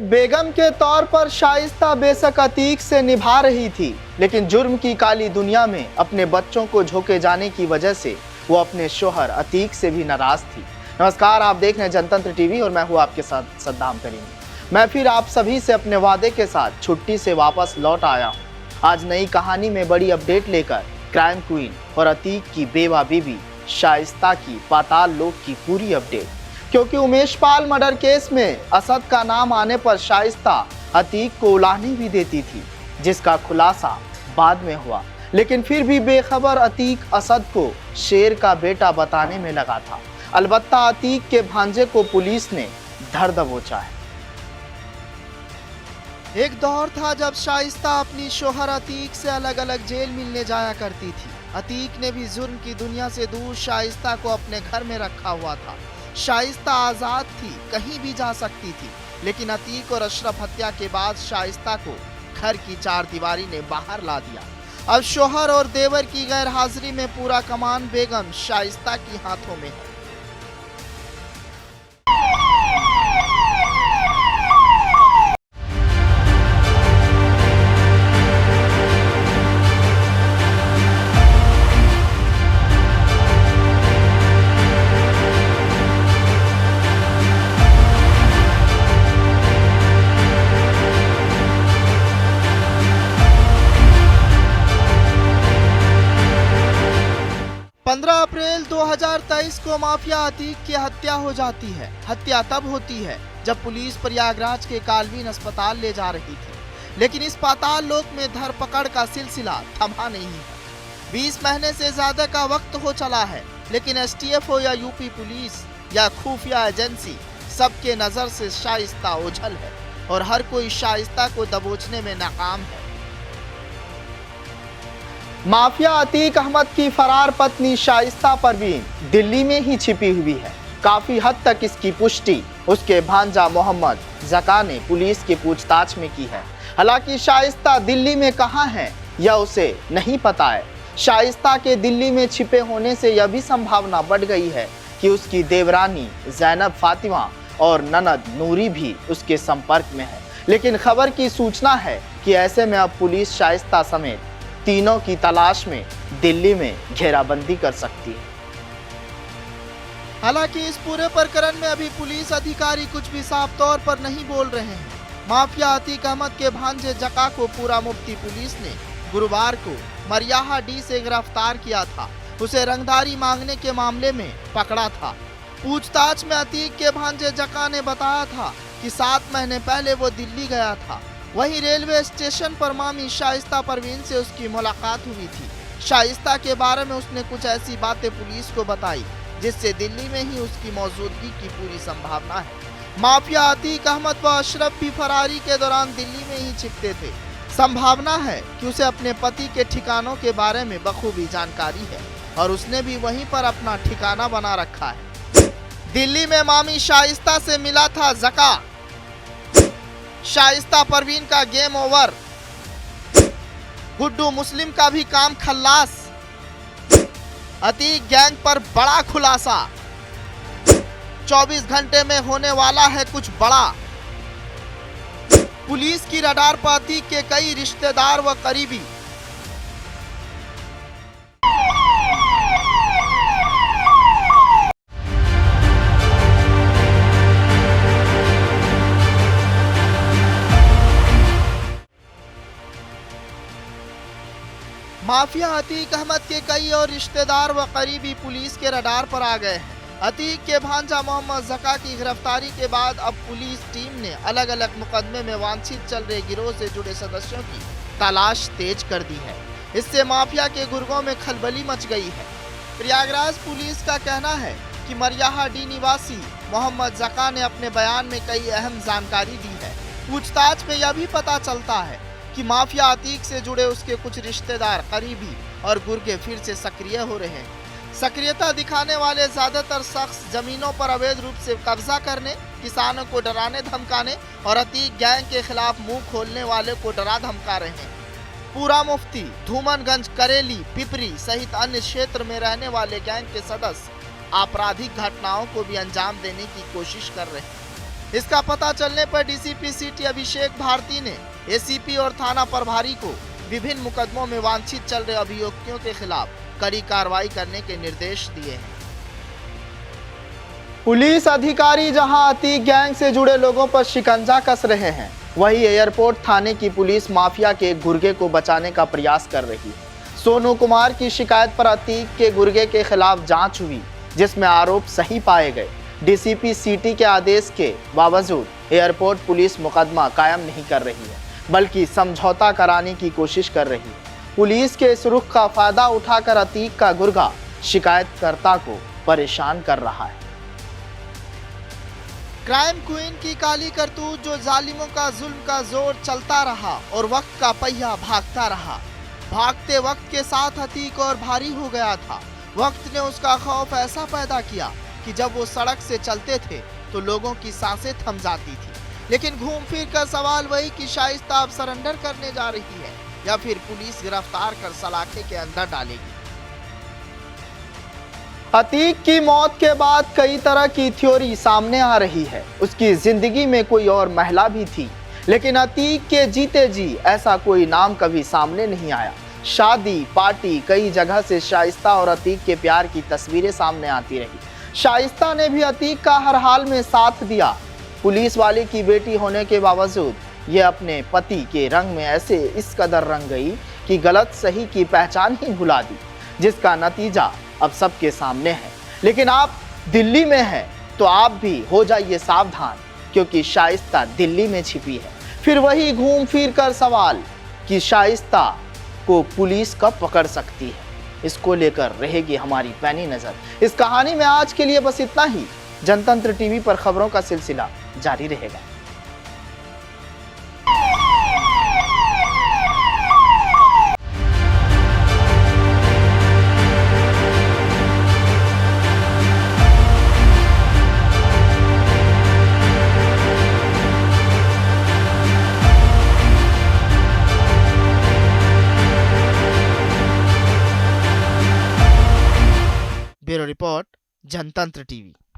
एक बेगम के तौर पर शाइस्ता बेशक अतीक से निभा रही थी, लेकिन जुर्म की काली दुनिया में अपने बच्चों को झोंके जाने की वजह से वो अपने शोहर अतीक से भी नाराज थी। नमस्कार, आप देख रहे हैं जनतंत्र टीवी और मैं हूं आपके साथ सद्दाम करीम। मैं फिर आप सभी से अपने वादे के साथ छुट्टी से वापस लौट आया हूं। आज नई कहानी में बड़ी अपडेट लेकर क्राइम क्वीन और अतीक की बेवा बीवी शाइस्ता की पाताल लोक की पूरी अपडेट, क्योंकि उमेश पाल मर्डर केस में असद का नाम आने पर शाइस्ता अतीक को उलाहने भी देती थी, जिसका खुलासा बाद में हुआ। लेकिन फिर भी बेखबर अतीक असद को शेर का बेटा बताने में लगा था। अलबत्ता अतीक के भांजे को पुलिस ने धर दबोचा है। एक दौर था जब शाइस्ता अपनी शोहर अतीक से अलग अलग जेल मिलने जाया करती थी। अतीक ने भी जुर्म की दुनिया से दूर शाइस्ता को अपने घर में रखा हुआ था। शाइस्ता आजाद थी, कहीं भी जा सकती थी, लेकिन अतीक और अशरफ हत्या के बाद शाइस्ता को घर की चार दीवारी ने बाहर ला दिया। अब शोहर और देवर की गैर हाजिरी में पूरा कमान बेगम शाइस्ता के हाथों में है। अप्रैल 2023 को माफिया अतीक की हत्या हो जाती है। हत्या तब होती है जब पुलिस प्रयागराज के कालवीन अस्पताल ले जा रही थी, लेकिन इस पाताल लोक में धरपकड़ का सिलसिला थमा नहीं है। 20 महीने से ज्यादा का वक्त हो चला है, लेकिन एसटीएफ हो या यूपी पुलिस या खुफिया एजेंसी, सबके नजर से शाइस्ता ओझल है और हर कोई शाइस्ता को दबोचने में नाकाम है। माफिया अतीक अहमद की फरार पत्नी शाइस्ता परवीन दिल्ली में ही छिपी हुई है। काफी हद तक इसकी पुष्टि उसके भांजा मोहम्मद जका ने पुलिस की पूछताछ में की है। हालांकि शाइस्ता दिल्ली में कहां है यह उसे नहीं पता है। शाइस्ता के दिल्ली में छिपे होने से यह भी संभावना बढ़ गई है कि उसकी देवरानी जैनब फातिमा और ननद नूरी भी उसके संपर्क में है। लेकिन खबर की सूचना है कि ऐसे में अब पुलिस शाइस्ता समेत तीनों की तलाश में दिल्ली में घेराबंदी कर सकती है। हालांकि इस पूरे प्रकरण में अभी पुलिस अधिकारी कुछ भी साफ तौर पर नहीं बोल रहे हैं। माफिया अतीक अहमद के भांजे जका को पूरा मुफ्ती पुलिस ने गुरुवार को मरियाहा डी से गिरफ्तार किया था। उसे रंगदारी मांगने के मामले में पकड़ा था। पूछताछ में अतीक के भांजे जका ने बताया था कि 7 महीने पहले वो दिल्ली गया था। वहीं रेलवे स्टेशन पर मामी शाइस्ता परवीन से उसकी मुलाकात हुई थी। शाइस्ता के बारे में उसने कुछ ऐसी बातें पुलिस को बताई जिससे दिल्ली में ही उसकी मौजूदगी की पूरी संभावना है। माफिया अतीक अहमद व अशरफ भी फरारी के दौरान दिल्ली में ही छिपते थे। संभावना है कि उसे अपने पति के ठिकानों के बारे में बखूबी जानकारी है और उसने भी वहीं पर अपना ठिकाना बना रखा है। दिल्ली में मामी शाइस्ता से मिला था जका। शाइस्ता परवीन का गेम ओवर। गुड्डू मुस्लिम का भी काम खल्लास। अतीक गैंग पर बड़ा खुलासा। 24 घंटे में होने वाला है कुछ बड़ा। पुलिस की रडार पर अतीक के कई रिश्तेदार व करीबी। माफिया अतीक अहमद के कई और रिश्तेदार व करीबी पुलिस के रडार पर आ गए हैं। अतीक के भांजा मोहम्मद जका की गिरफ्तारी के बाद अब पुलिस टीम ने अलग अलग मुकदमे में वांछित चल रहे गिरोह से जुड़े सदस्यों की तलाश तेज कर दी है। इससे माफिया के गुर्गों में खलबली मच गई है। प्रयागराज पुलिस का कहना है कि मरियाहा डी निवासी मोहम्मद जका ने अपने बयान में कई अहम जानकारी दी है। पूछताछ में यह भी पता चलता है कि माफिया अतीक से जुड़े उसके कुछ रिश्तेदार, करीबी और गुर्गे फिर से सक्रिय हो रहे हैं। सक्रियता दिखाने वाले ज्यादातर शख्स जमीनों पर अवैध रूप से कब्जा करने, किसानों को डराने धमकाने और अतीक गैंग के खिलाफ मुंह खोलने वाले को डरा धमका रहे हैं। पूरा मुफ्ती, धूमनगंज, करेली, पिपरी सहित अन्य क्षेत्र में रहने वाले गैंग के सदस्य आपराधिक घटनाओं को भी अंजाम देने की कोशिश कर रहे हैं। इसका पता चलने पर डीसीपी सिटी अभिषेक भारती ने एसीपी और थाना प्रभारी को विभिन्न मुकदमों में वांछित चल रहे अभियुक्तों के खिलाफ कड़ी कार्रवाई करने के निर्देश दिए हैं। पुलिस अधिकारी जहां अतीक गैंग से जुड़े लोगों पर शिकंजा कस रहे हैं, वहीं एयरपोर्ट थाने की पुलिस माफिया के एक गुर्गे को बचाने का प्रयास कर रही है। सोनू कुमार की शिकायत पर अतीक के गुर्गे के खिलाफ जांच हुई, जिसमें आरोप सही पाए गए। डीसीपी सिटी के आदेश के बावजूद एयरपोर्ट पुलिस मुकदमा कायम नहीं कर रही है, बल्कि समझौता कराने की कोशिश कर रही है। पुलिस के इस रुख का फायदा उठाकर अतीक का गुर्गा शिकायतकर्ता को परेशान कर रहा है। क्राइम क्वीन की काली करतूत, जो जालिमों का जुल्म का जोर चलता रहा और वक्त का पहिया भागता रहा। भागते वक्त के साथ अतीक और भारी हो गया था। वक्त ने उसका खौफ ऐसा पैदा किया कि जब वो सड़क से चलते थे तो लोगों की सांसें थम जाती थी। लेकिन घूम फिर कर सवाल वही कि शाइस्ता अब सरेंडर करने जा रही है या फिर पुलिस गिरफ्तार कर सलाखे के अंदर डालेगी। अतीक की मौत के बाद कई तरह की थ्योरी सामने आ रही है। उसकी जिंदगी में कोई और महिला भी थी, लेकिन अतीक के जीते जी ऐसा कोई नाम कभी सामने नहीं आया। शादी पार्टी कई जगह से शाइस्ता और अतीक के प्यार की तस्वीरें सामने आती रही। शाइस्ता ने भी अतीक का हर हाल में साथ दिया। पुलिस वाले की बेटी होने के बावजूद ये अपने पति के रंग में ऐसे इस कदर रंग गई कि गलत सही की पहचान ही भुला दी, जिसका नतीजा अब सबके सामने है। लेकिन आप दिल्ली में हैं तो आप भी हो जाइए सावधान, क्योंकि शाइस्ता दिल्ली में छिपी है। फिर वही घूम फिर कर सवाल कि शाइस्ता को पुलिस कब पकड़ सकती है, इसको लेकर रहेगी हमारी पैनी नजर। इस कहानी में आज के लिए बस इतना ही। जनतंत्र टीवी पर खबरों का सिलसिला जारी रहेगा। ब्यूरो रिपोर्ट, जनतंत्र टीवी।